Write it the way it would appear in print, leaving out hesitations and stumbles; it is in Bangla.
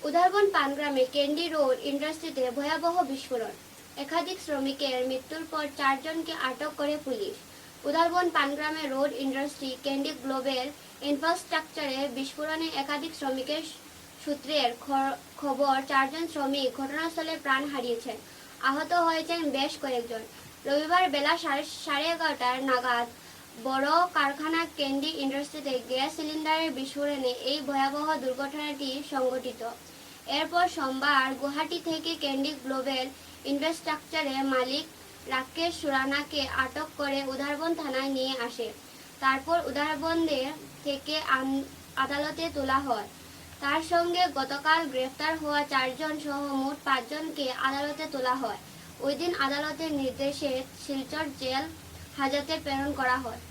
উদারবন পানগ্রামে ক্যান্ডি রোড ইন্ডাস্ট্রিতে ভয়াবহ বিস্ফোরণ, একাধিক শ্রমিকের মৃত্যুর পর 4 জনকে আটক করে পুলিশ। উদারবন পানগ্রামে রোড ইন্ডাস্ট্রি ক্যান্ডি গ্লোবাল ইনফ্রাস্ট্রাকচারে বিস্ফোরণে একাধিক শ্রমিকের সূত্রের খবর 4 জন শ্রমিক ঘটনাস্থলে প্রাণ হারিয়েছেন, আহত হয়েছেন বেশ কয়েকজন। রবিবার বেলা 11:30 নাগাদ বড় কারখানা ক্যান্ডি ইন্ডাস্ট্রিতে গ্যাস সিলিন্ডারের বিস্ফোরণে এই ভয়াবহ দুর্ঘটনাটি সংঘটিত। এরপর সোমবার গুয়াহাটি থেকে ক্যান্ডি গ্লোবাল ইনফ্রাস্ট্রাকচারের মালিক রাকেশ সুরানাকে আটক করে উদারবন থানায় নিয়ে আসে। তারপর উদারবন্দের থেকে আদালতে তোলা হয়। তার সঙ্গে গতকাল গ্রেফতার হওয়া 4 জন সহ মোট 5 জনকে আদালতে তোলা হয়। ওই দিন আদালতের নির্দেশে শিলচর জেল হাজতে প্রেরণ করা হয়।